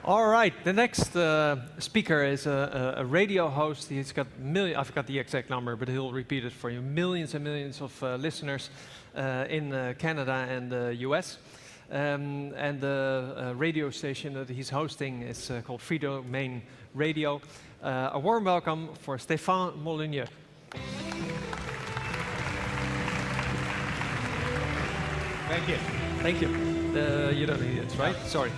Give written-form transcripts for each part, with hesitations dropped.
All right, the next speaker is a radio host. He's got I forgot the exact number, but he'll repeat it for you. Millions and millions of listeners in Canada and the US. And the radio station that he's hosting is called Free Domain Radio. A warm welcome for Stefan Molyneux. Thank you. Thank you. You don't need it, right? Sorry.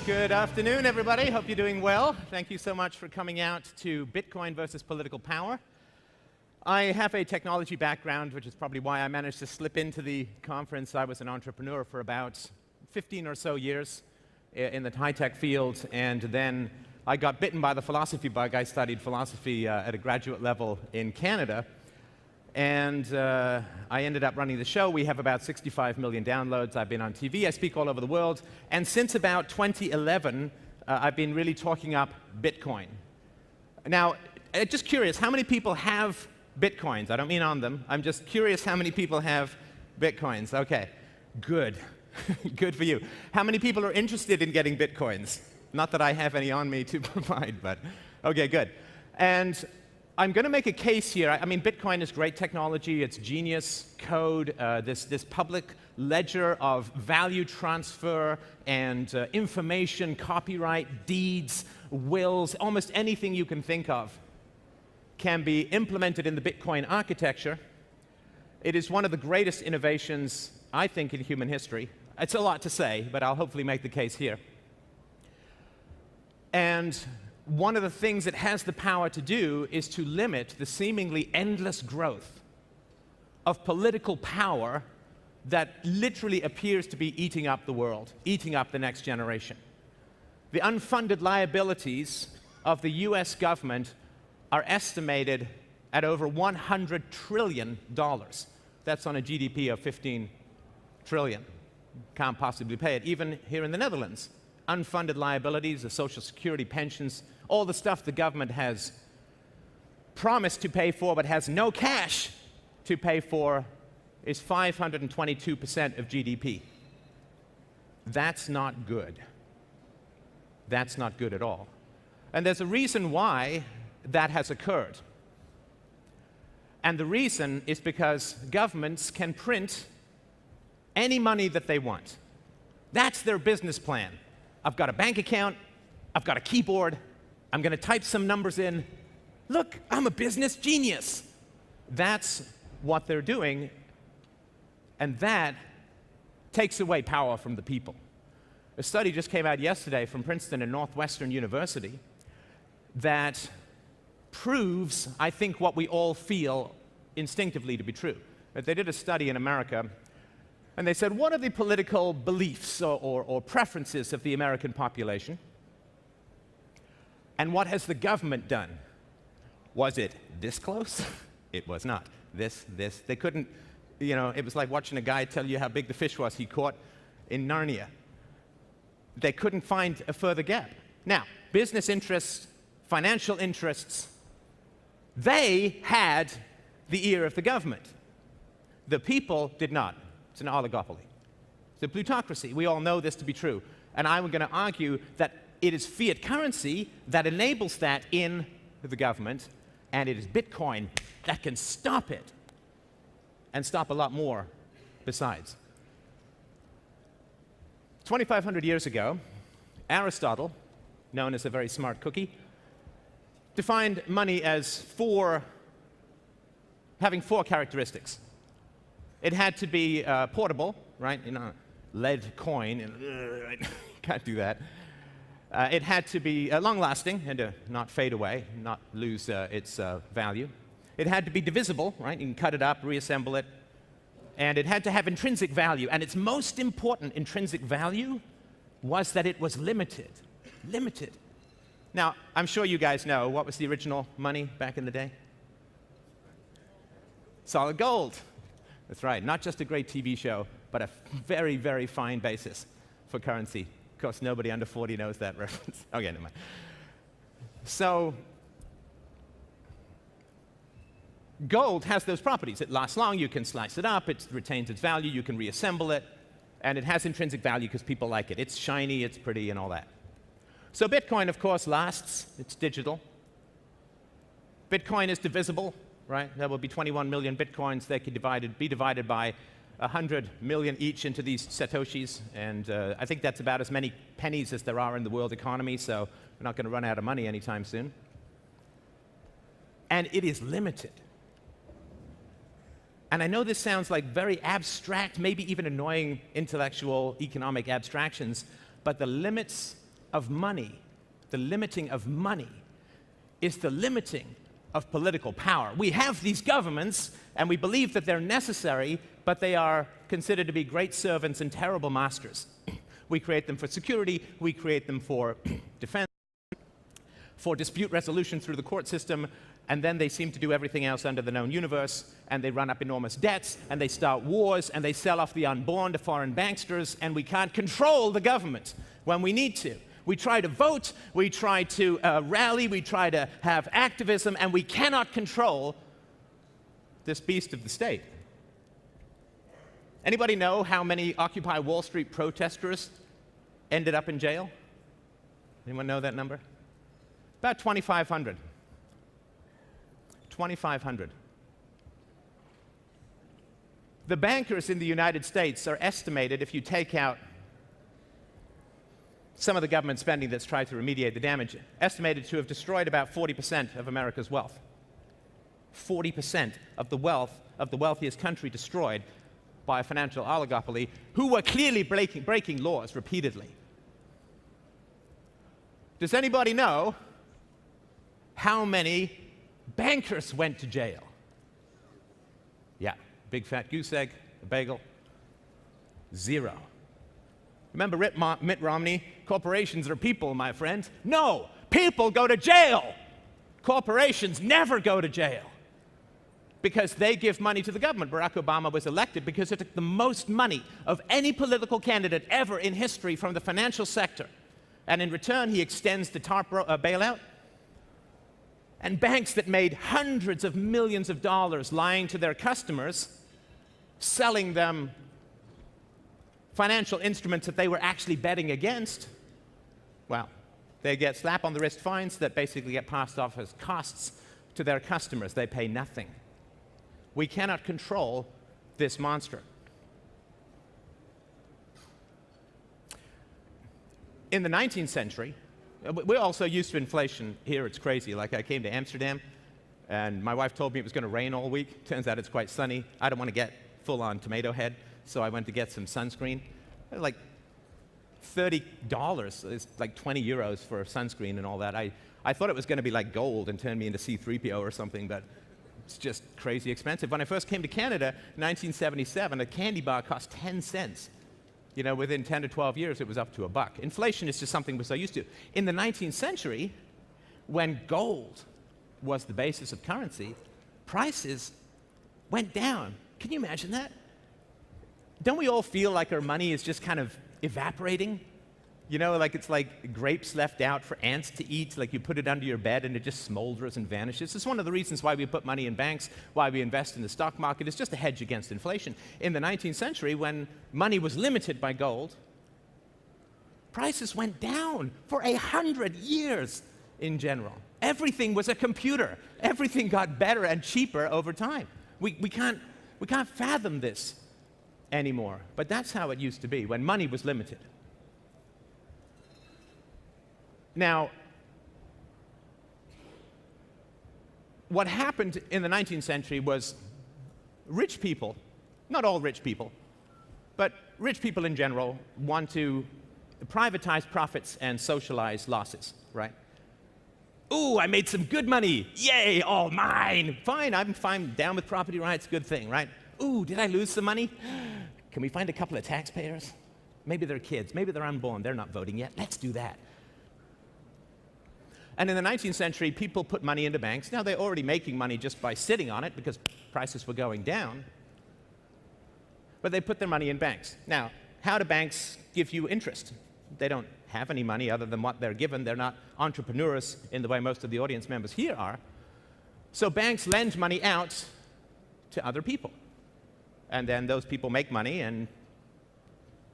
Good afternoon, everybody. Hope you're doing well. Thank you so much for coming out to Bitcoin versus political power. I have a technology background, which is probably why I managed to slip into the conference. I was an entrepreneur for about 15 or so years in the high-tech field, and then I got bitten by the philosophy bug. I studied philosophy at a graduate level in Canada, and I ended up running the show. We have about 65 million downloads. I've been on TV. I speak all over the world. And since about 2011, I've been really talking up Bitcoin. Now, just curious, how many people have Bitcoins? I don't mean on them. I'm just curious how many people have Bitcoins. OK, good. Good for you. How many people are interested in getting Bitcoins? Not that I have any on me to provide, but OK, good. And I'm going to make a case here. I mean, Bitcoin is great technology. It's genius code, this public ledger of value transfer and information, copyright, deeds, wills, almost anything you can think of can be implemented in the Bitcoin architecture. It is one of the greatest innovations, I think, in human history. It's a lot to say, but I'll hopefully make the case here. And one of the things it has the power to do is to limit the seemingly endless growth of political power that literally appears to be eating up the world, eating up the next generation. The unfunded liabilities of the US government are estimated at over $100 trillion. That's on a GDP of 15 trillion. Can't possibly pay it. Even here in the Netherlands, unfunded liabilities, the Social Security, pensions, all the stuff the government has promised to pay for but has no cash to pay for is 522% of GDP. That's not good. That's not good at all. And there's a reason why that has occurred. And the reason is because governments can print any money that they want. That's their business plan. I've got a bank account, I've got a keyboard, I'm going to type some numbers in. Look, I'm a business genius. That's what they're doing, and that takes away power from the people. A study just came out yesterday from Princeton and Northwestern University that proves, I think, what we all feel instinctively to be true. They did a study in America, and they said, what are the political beliefs or preferences of the American population? And what has the government done? Was it this close? It was not. This. They couldn't, it was like watching a guy tell you how big the fish was he caught in Narnia. They couldn't find a further gap. Now, business interests, financial interests, they had the ear of the government. The people did not. It's an oligopoly. It's a plutocracy. We all know this to be true. And I'm going to argue that it is fiat currency that enables that in the government, and it is Bitcoin that can stop it, and stop a lot more besides. 2,500 years ago, Aristotle, known as a very smart cookie, defined money as having four characteristics. It had to be portable, right? Lead coin, right? Can't do that. It had to be long-lasting and to not fade away, not lose its value. It had to be divisible, right? You can cut it up, reassemble it. And it had to have intrinsic value. And its most important intrinsic value was that it was limited. Limited. Now, I'm sure you guys know, what was the original money back in the day? Solid gold. That's right. Not just a great TV show, but a very, very fine basis for currency. Of course, nobody under 40 knows that reference. Okay, never mind. So, gold has those properties. It lasts long, you can slice it up, it retains its value, you can reassemble it, and it has intrinsic value because people like it. It's shiny, it's pretty, and all that. So Bitcoin, of course, lasts. It's digital. Bitcoin is divisible, right? There will be 21 million Bitcoins. They could be divided by 100 million each into these Satoshis. And I think that's about as many pennies as there are in the world economy, so we're not going to run out of money anytime soon. And it is limited. And I know this sounds like very abstract, maybe even annoying intellectual economic abstractions, but the limits of money, the limiting of money, is the limiting of political power. We have these governments, and we believe that they're necessary, but they are considered to be great servants and terrible masters. We create them for security, we create them for defense, for dispute resolution through the court system, and then they seem to do everything else under the known universe, and they run up enormous debts, and they start wars, and they sell off the unborn to foreign banksters, and we can't control the government when we need to. We try to vote, we try to rally, we try to have activism, and we cannot control this beast of the state. Anybody know how many Occupy Wall Street protesters ended up in jail? Anyone know that number? About 2,500. 2,500. The bankers in the United States are estimated, if you take out some of the government spending that's tried to remediate the damage, estimated to have destroyed about 40% of America's wealth. 40% of the wealth of the wealthiest country destroyed by a financial oligopoly who were clearly breaking laws repeatedly. Does anybody know how many bankers went to jail? Yeah, big fat goose egg, a bagel. 0. Remember Mitt Romney? Corporations are people, my friend. No, people go to jail. Corporations never go to jail because they give money to the government. Barack Obama was elected because it took the most money of any political candidate ever in history from the financial sector. And in return, he extends the TARP bailout. And banks that made hundreds of millions of dollars lying to their customers, selling them financial instruments that they were actually betting against, well, they get slap-on-the-wrist fines that basically get passed off as costs to their customers. They pay nothing. We cannot control this monster. In the 19th century, we're also used to inflation here. It's crazy. Like, I came to Amsterdam, and my wife told me it was going to rain all week. Turns out it's quite sunny. I don't want to get full-on tomato head, so I went to get some sunscreen. Like $30, it's like 20 euros for sunscreen and all that. I thought it was going to be like gold and turn me into C-3PO or something, but it's just crazy expensive. When I first came to Canada in 1977, a candy bar cost 10 cents. You know, within 10 to 12 years, it was up to $1. Inflation is just something we're so used to. In the 19th century, when gold was the basis of currency, prices went down. Can you imagine that? Don't we all feel like our money is just kind of evaporating? You know, like it's like grapes left out for ants to eat, like you put it under your bed and it just smolders and vanishes. It's one of the reasons why we put money in banks, why we invest in the stock market. It's just a hedge against inflation. In the 19th century, when money was limited by gold, prices went down for 100 years in general. Everything was a computer. Everything got better and cheaper over time. We can't fathom this anymore. But that's how it used to be, when money was limited. Now, what happened in the 19th century was rich people, not all rich people, but rich people in general want to privatize profits and socialize losses, right? Ooh, I made some good money. Yay, all mine. Fine, I'm fine, down with property rights, good thing, right? Ooh, did I lose some money? Can we find a couple of taxpayers? Maybe they're kids, maybe they're unborn, they're not voting yet. Let's do that. And in the 19th century, people put money into banks. Now, they're already making money just by sitting on it because prices were going down. But they put their money in banks. Now, how do banks give you interest? They don't have any money other than what they're given. They're not entrepreneurs in the way most of the audience members here are. So banks lend money out to other people. And then those people make money and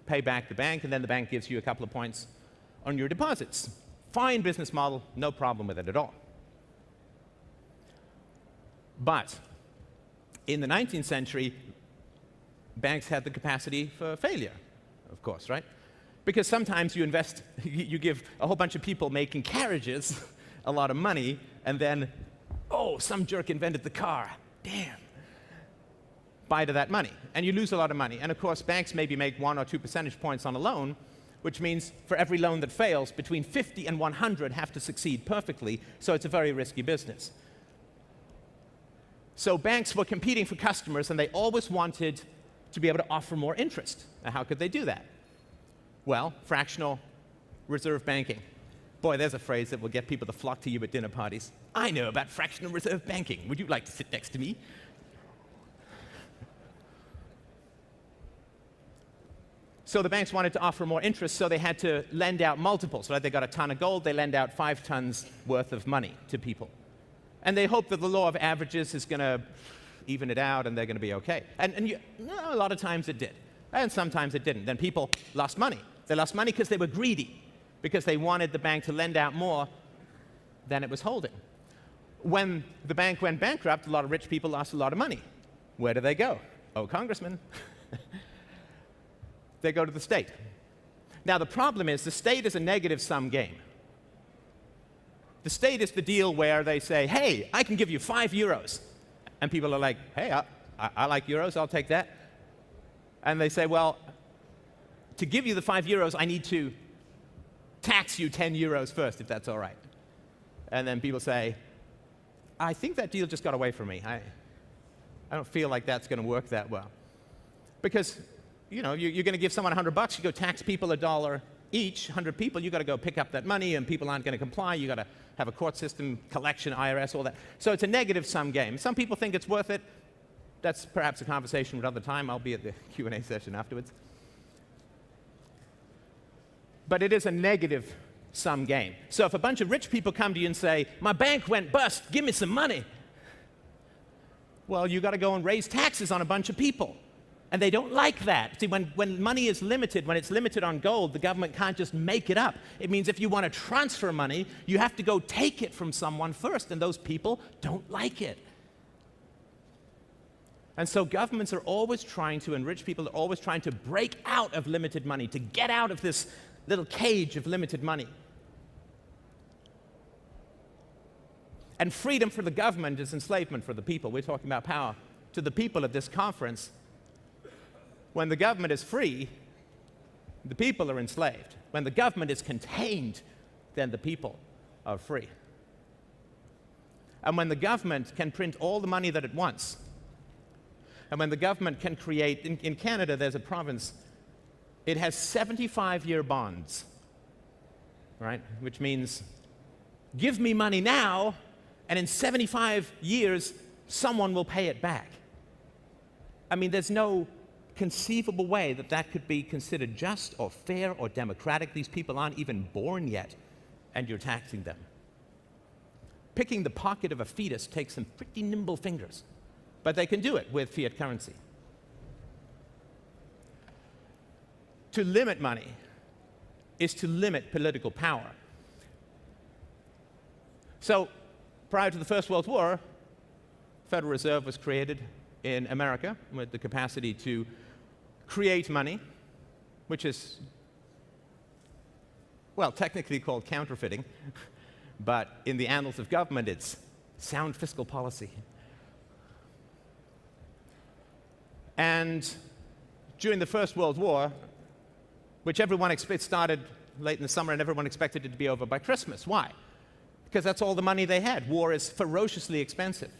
pay back the bank, and then the bank gives you a couple of points on your deposits. Fine business model, no problem with it at all. But in the 19th century, banks had the capacity for failure, of course, right? Because sometimes you invest, you give a whole bunch of people making carriages a lot of money, and then, oh, some jerk invented the car. Damn. Buy to that money, and you lose a lot of money. And of course, banks maybe make 1 or 2 percentage points on a loan, which means for every loan that fails, between 50 and 100 have to succeed perfectly, so it's a very risky business. So banks were competing for customers, and they always wanted to be able to offer more interest. Now, how could they do that? Well, fractional reserve banking. Boy, there's a phrase that will get people to flock to you at dinner parties. I know about fractional reserve banking. Would you like to sit next to me? So the banks wanted to offer more interest, so they had to lend out multiples. Right? They got a ton of gold, they lend out 5 tons worth of money to people. And they hope that the law of averages is going to even it out and they're going to be okay. And a lot of times it did. And sometimes it didn't. Then people lost money. They lost money because they were greedy, because they wanted the bank to lend out more than it was holding. When the bank went bankrupt, a lot of rich people lost a lot of money. Where do they go? Oh, congressman. They go to the state. Now, the problem is the state is a negative-sum game. The state is the deal where they say, hey, I can give you 5 euros. And people are like, hey, I like euros, I'll take that. And they say, well, to give you the 5 euros, I need to tax you 10 euros first, if that's all right. And then people say, I think that deal just got away from me. I don't feel like that's going to work that well. Because, you know, you're going to give someone $100, you go tax people $1 each, 100 people, you got to go pick up that money, and people aren't going to comply. You got to have a court system, collection, IRS, all that. So it's a negative-sum game. Some people think it's worth it. That's perhaps a conversation for another time. I'll be at the Q&A session afterwards. But it is a negative-sum game. So if a bunch of rich people come to you and say, my bank went bust, give me some money, well, you got to go and raise taxes on a bunch of people. And they don't like that. See, when money is limited, when it's limited on gold, the government can't just make it up. It means if you want to transfer money, you have to go take it from someone first, and those people don't like it. And so governments are always trying to, and rich people are always trying to break out of limited money, to get out of this little cage of limited money. And freedom for the government is enslavement for the people. We're talking about power to the people at this conference. When the government is free, the people are enslaved. When the government is contained, then the people are free. And when the government can print all the money that it wants, and when the government can create, in Canada there's a province, it has 75-year bonds, right? Which means, give me money now, and in 75 years, someone will pay it back. I mean, there's no conceivable way that that could be considered just or fair or democratic. These people aren't even born yet, and you're taxing them. Picking the pocket of a fetus takes some pretty nimble fingers, but they can do it with fiat currency. To limit money is to limit political power. So, prior to the First World War, Federal Reserve was created in America with the capacity to create money, which is, well, technically called counterfeiting, but in the annals of government, it's sound fiscal policy. And during the First World War, which everyone started late in the summer and everyone expected it to be over by Christmas. Why? Because that's all the money they had. War is ferociously expensive.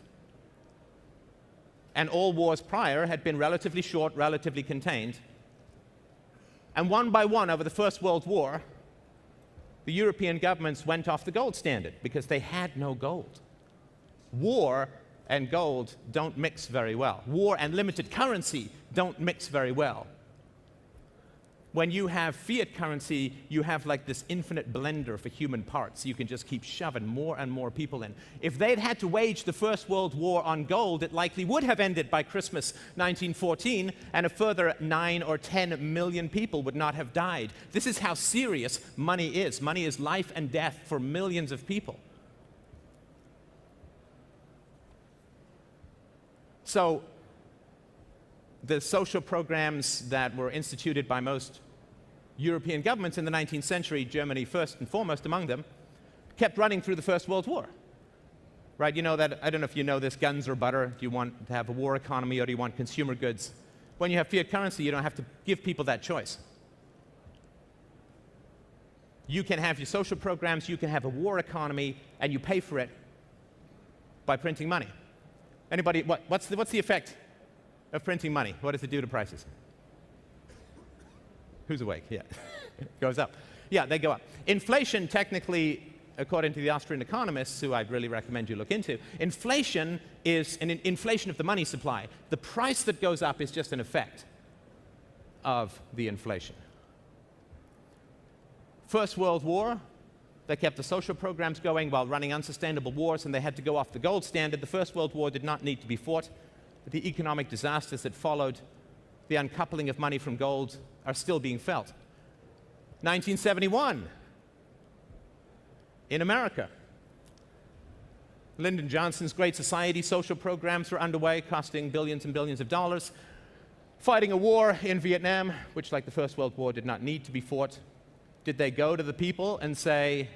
And all wars prior had been relatively short, relatively contained. And one by one, over the First World War, the European governments went off the gold standard because they had no gold. War and gold don't mix very well. War and limited currency don't mix very well. When you have fiat currency, you have like this infinite blender for human parts. You can just keep shoving more and more people in. If they'd had to wage the First World War on gold, it likely would have ended by Christmas 1914, and a further 9 or 10 million people would not have died. This is how serious money is. Money is life and death for millions of people. So, the social programs that were instituted by most European governments in the 19th century, Germany first and foremost among them, kept running through the First World War. Right? You know that, I don't know if you know this, guns or butter. Do you want to have a war economy or do you want consumer goods? When you have fiat currency, you don't have to give people that choice. You can have your social programs, you can have a war economy, and you pay for it by printing money. Anybody, what's the effect of printing money? What does it do to prices? Who's awake? Yeah. It goes up. Yeah, they go up. Inflation, technically, according to the Austrian economists, who I'd really recommend you look into, inflation is an inflation of the money supply. The price that goes up is just an effect of the inflation. First World War, they kept the social programs going while running unsustainable wars, and they had to go off the gold standard. The First World War did not need to be fought. The economic disasters that followed the uncoupling of money from gold are still being felt. 1971, in America, Lyndon Johnson's Great Society social programs were underway, costing billions and billions of dollars, fighting a war in Vietnam, which, like the First World War, did not need to be fought. Did they go to the people and say,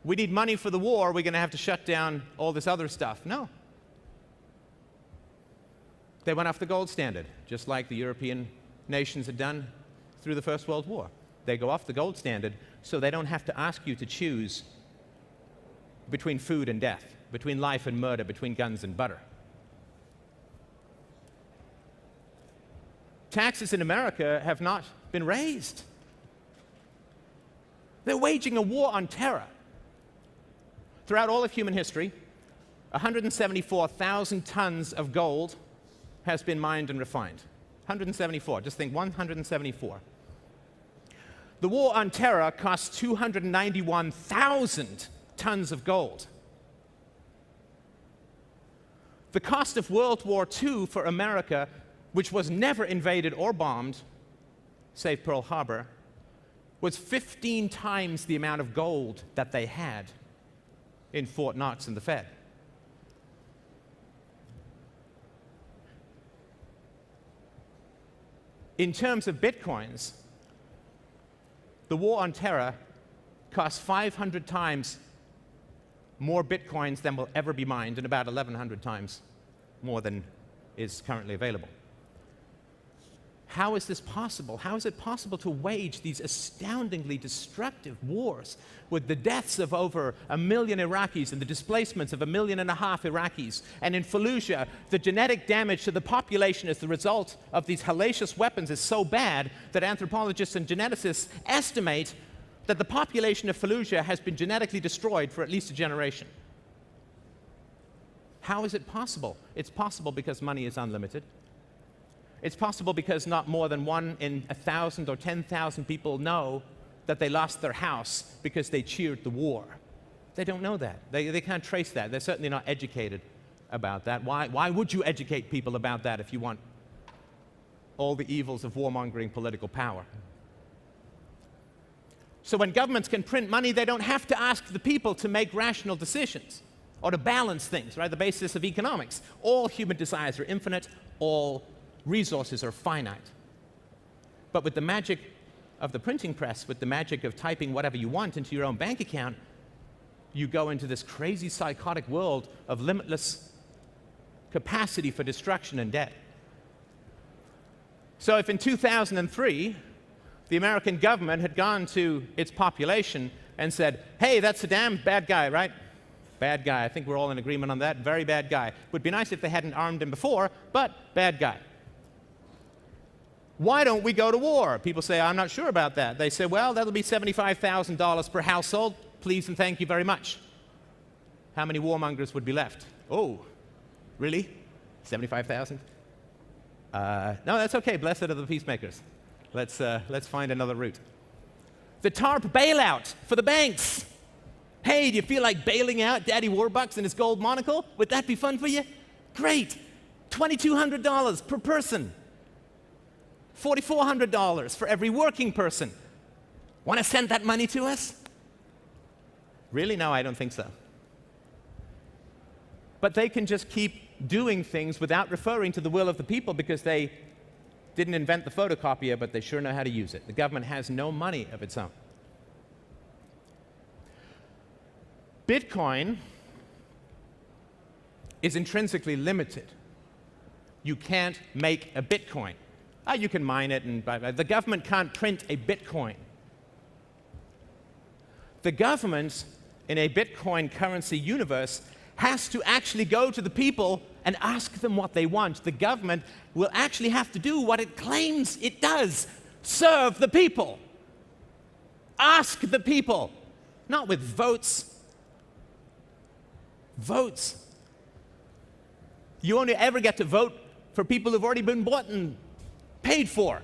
we need money for the war, we're going to have to shut down all this other stuff? No. They went off the gold standard, just like the European nations had done through the First World War. They go off the gold standard so they don't have to ask you to choose between food and death, between life and murder, between guns and butter. Taxes in America have not been raised. They're waging a war on terror. Throughout all of human history, 174,000 tons of gold has been mined and refined. 174, just think 174. The war on terror cost 291,000 tons of gold. The cost of World War II for America, which was never invaded or bombed, save Pearl Harbor, was 15 times the amount of gold that they had in Fort Knox and the Fed. In terms of bitcoins, the war on terror costs 500 times more bitcoins than will ever be mined, and about 1,100 times more than is currently available. How is this possible? How is it possible to wage these astoundingly destructive wars with the deaths of over 1 million Iraqis and the displacements of 1.5 million Iraqis? And in Fallujah, the genetic damage to the population as the result of these hellacious weapons is so bad that anthropologists and geneticists estimate that the population of Fallujah has been genetically destroyed for at least a generation. How is it possible? It's possible because money is unlimited. It's possible because not more than 1 in 1,000 or 10,000 people know that they lost their house because they cheered the war. They don't know that. They can't trace that. They're certainly not educated about that. Why would you educate people about that if you want all the evils of warmongering political power? So when governments can print money, they don't have to ask the people to make rational decisions or to balance things, right? The basis of economics. All human desires are infinite. All resources are finite. But with the magic of the printing press, with the magic of typing whatever you want into your own bank account, you go into this crazy psychotic world of limitless capacity for destruction and debt. So if in 2003, the American government had gone to its population and said, hey, that's Saddam, bad guy, right? Bad guy. I think we're all in agreement on that. Very bad guy. Would be nice if they hadn't armed him before, but bad guy. Why don't we go to war? People say, I'm not sure about that. They say, well, that'll be $75,000 per household. Please and thank you very much. How many warmongers would be left? Oh, really? 75,000? No, that's okay. Blessed are the peacemakers. Let's find another route. The TARP bailout for the banks. Hey, do you feel like bailing out Daddy Warbucks and his gold monocle? Would that be fun for you? Great. $2,200 per person. $4,400 for every working person. Want to send that money to us? Really? No, I don't think so. But they can just keep doing things without referring to the will of the people because they didn't invent the photocopier, but they sure know how to use it. The government has no money of its own. Bitcoin is intrinsically limited. You can't make a Bitcoin. You can mine it, and the government can't print a Bitcoin. The government in a Bitcoin currency universe has to actually go to the people and ask them what they want. The government will actually have to do what it claims it does: serve the people. Ask the people, not with votes. Votes. You only ever get to vote for people who've already been bought and paid for.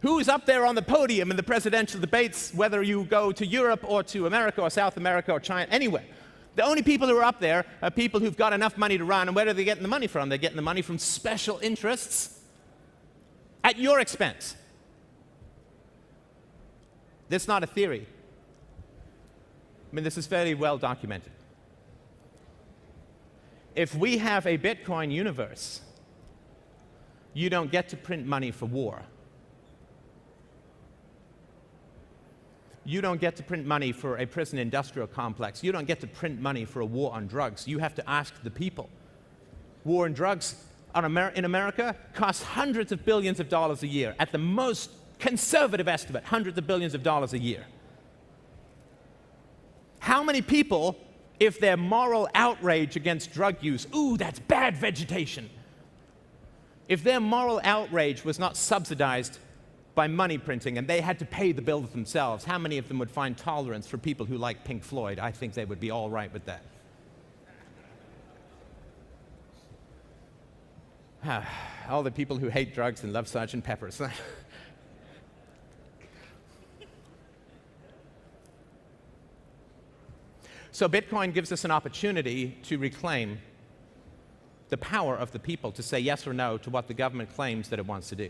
Who's up there on the podium in the presidential debates, whether you go to Europe or to America or South America or China, anywhere? The only people who are up there are people who've got enough money to run, and where are they getting the money from? They're getting the money from special interests at your expense. This is not a theory. I mean, this is fairly well documented. If we have a Bitcoin universe, you don't get to print money for war. You don't get to print money for a prison industrial complex. You don't get to print money for a war on drugs. You have to ask the people. War on drugs in America costs hundreds of billions of dollars a year. At the most conservative estimate, hundreds of billions of dollars a year. How many people, if their moral outrage against drug use, ooh, that's bad vegetation, if their moral outrage was not subsidized by money printing and they had to pay the bill themselves, how many of them would find tolerance for people who like Pink Floyd? I think they would be all right with that. All the people who hate drugs and love Sgt. Pepper's. So Bitcoin gives us an opportunity to reclaim the power of the people to say yes or no to what the government claims that it wants to do.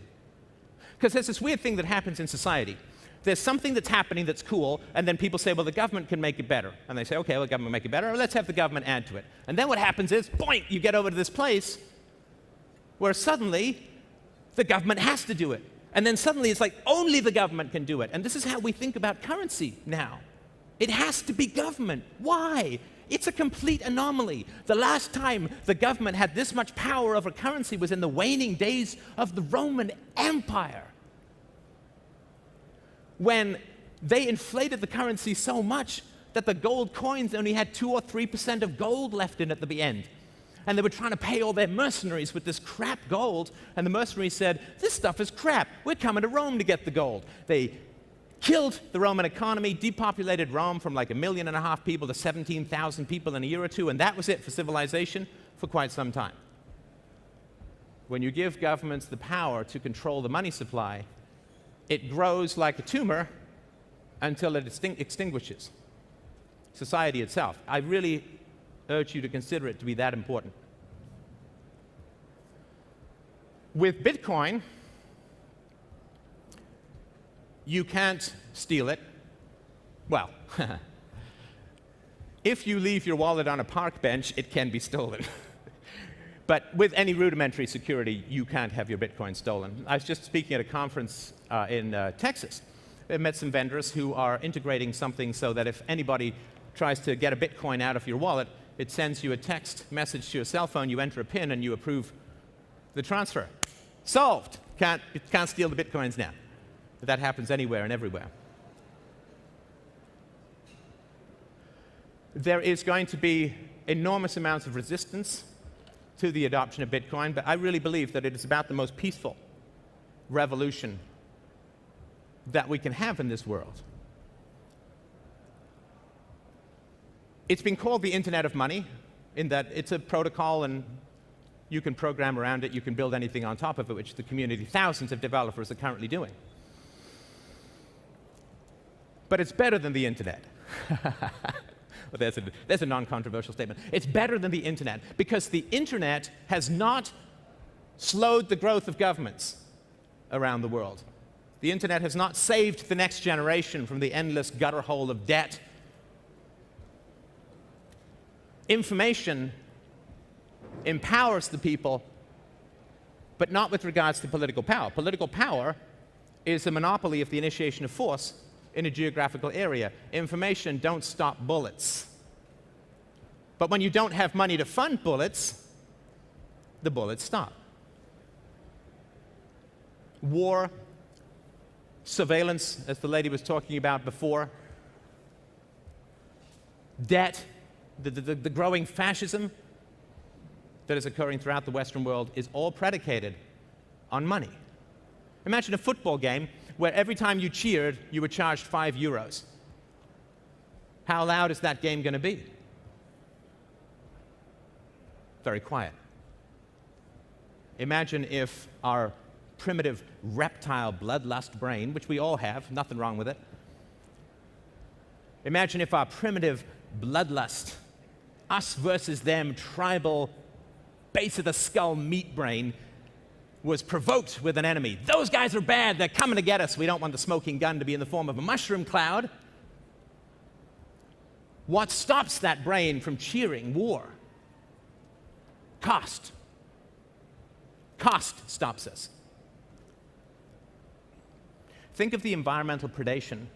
Because there's this weird thing that happens in society. There's something that's happening that's cool, and then people say, well, the government can make it better. And they say, okay, well, the government will make it better, or let's have the government add to it. And then what happens is, boink, you get over to this place where suddenly the government has to do it. And then suddenly it's like only the government can do it. And this is how we think about currency now. It has to be government. Why? It's a complete anomaly. The last time the government had this much power over currency was in the waning days of the Roman Empire, when they inflated the currency so much that the gold coins only had 2 or 3% of gold left in at the end. And they were trying to pay all their mercenaries with this crap gold, and the mercenaries said, this stuff is crap. We're coming to Rome to get the gold. They killed the Roman economy, depopulated Rome from like 1.5 million people to 17,000 people in a year or two, and that was it for civilization for quite some time. When you give governments the power to control the money supply, it grows like a tumor until it extinguishes society itself. I really urge you to consider it to be that important. With Bitcoin, you can't steal it. Well, if you leave your wallet on a park bench, it can be stolen. But with any rudimentary security, you can't have your Bitcoin stolen. I was just speaking at a conference in Texas. I met some vendors who are integrating something so that if anybody tries to get a Bitcoin out of your wallet, it sends you a text message to your cell phone, you enter a PIN, and you approve the transfer. Solved. Can't steal the Bitcoins now. But that happens anywhere and everywhere. There is going to be enormous amounts of resistance to the adoption of Bitcoin, but I really believe that it is about the most peaceful revolution that we can have in this world. It's been called the Internet of Money, in that it's a protocol and you can program around it, you can build anything on top of it, which the community, thousands of developers are currently doing. But it's better than the internet. Well, there's a non-controversial statement. It's better than the internet because the internet has not slowed the growth of governments around the world. The internet has not saved the next generation from the endless gutter hole of debt. Information empowers the people, but not with regards to political power. Political power is a monopoly of the initiation of force in a geographical area. Information don't stop bullets. But when you don't have money to fund bullets, the bullets stop. War, surveillance, as the lady was talking about before, debt, the growing fascism that is occurring throughout the Western world is all predicated on money. Imagine a football game where every time you cheered, you were charged €5. How loud is that game going to be? Very quiet. Imagine if our primitive reptile bloodlust brain, which we all have, nothing wrong with it. Imagine if our primitive bloodlust, us versus them, tribal, base of the skull meat brain was provoked with an enemy. Those guys are bad, they're coming to get us. We don't want the smoking gun to be in the form of a mushroom cloud. What stops that brain from cheering war? Cost. Cost stops us. Think of the environmental predation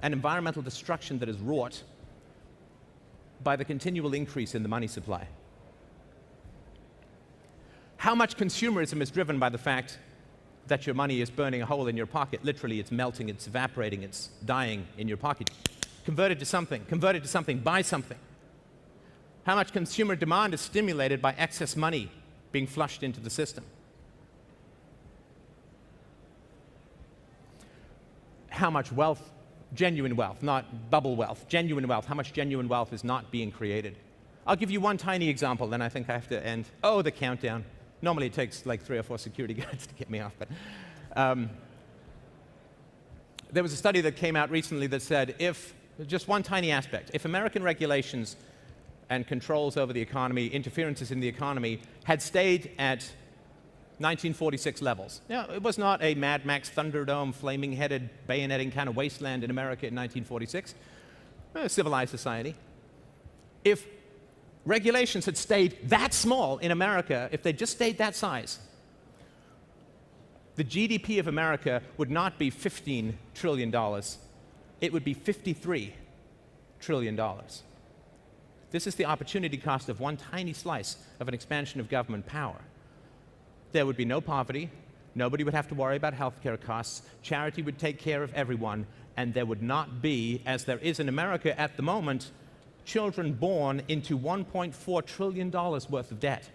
and environmental destruction that is wrought by the continual increase in the money supply. How much consumerism is driven by the fact that your money is burning a hole in your pocket? Literally, it's melting, it's evaporating, it's dying in your pocket. Convert it to something, buy something. How much consumer demand is stimulated by excess money being flushed into the system? How much wealth, genuine wealth, not bubble wealth, genuine wealth, how much genuine wealth is not being created? I'll give you one tiny example, then I think I have to end. Oh, the countdown. Normally it takes like 3 or 4 security guards to get me off, but there was a study that came out recently that said just one tiny aspect, if American regulations and controls over the economy, interferences in the economy, had stayed at 1946 levels. Now, it was not a Mad Max Thunderdome, flaming-headed, bayoneting kind of wasteland in America in 1946. A civilized society. If regulations had stayed that small in America, if they just stayed that size, the GDP of America would not be $15 trillion. It would be $53 trillion. This is the opportunity cost of one tiny slice of an expansion of government power. There would be no poverty, nobody would have to worry about healthcare costs, charity would take care of everyone, and there would not be, as there is in America at the moment, children born into $1.4 trillion worth of debt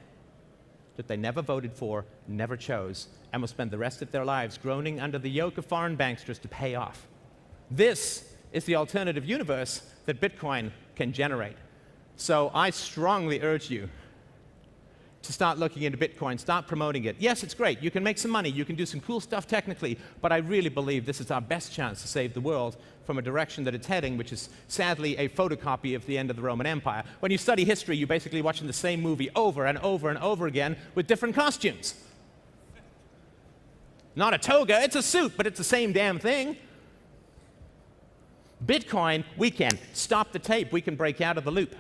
that they never voted for, never chose, and will spend the rest of their lives groaning under the yoke of foreign banksters to pay off. This is the alternative universe that Bitcoin can generate. So I strongly urge you to start looking into Bitcoin, start promoting it. Yes, it's great. You can make some money. You can do some cool stuff technically. But I really believe this is our best chance to save the world from a direction that it's heading, which is sadly a photocopy of the end of the Roman Empire. When you study history, you're basically watching the same movie over and over and over again with different costumes. Not a toga, it's a suit, but it's the same damn thing. Bitcoin, we can stop the tape. We can break out of the loop.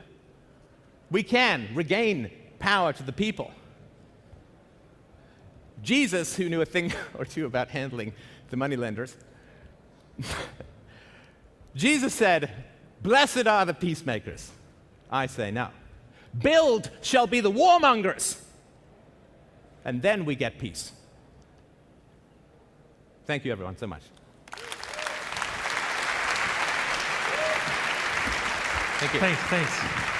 We can regain power to the people. Jesus, who knew a thing or two about handling the moneylenders, Jesus said, "Blessed are the peacemakers." I say no. "Build shall be the warmongers." And then we get peace. Thank you, everyone, so much. Thank you. Thanks.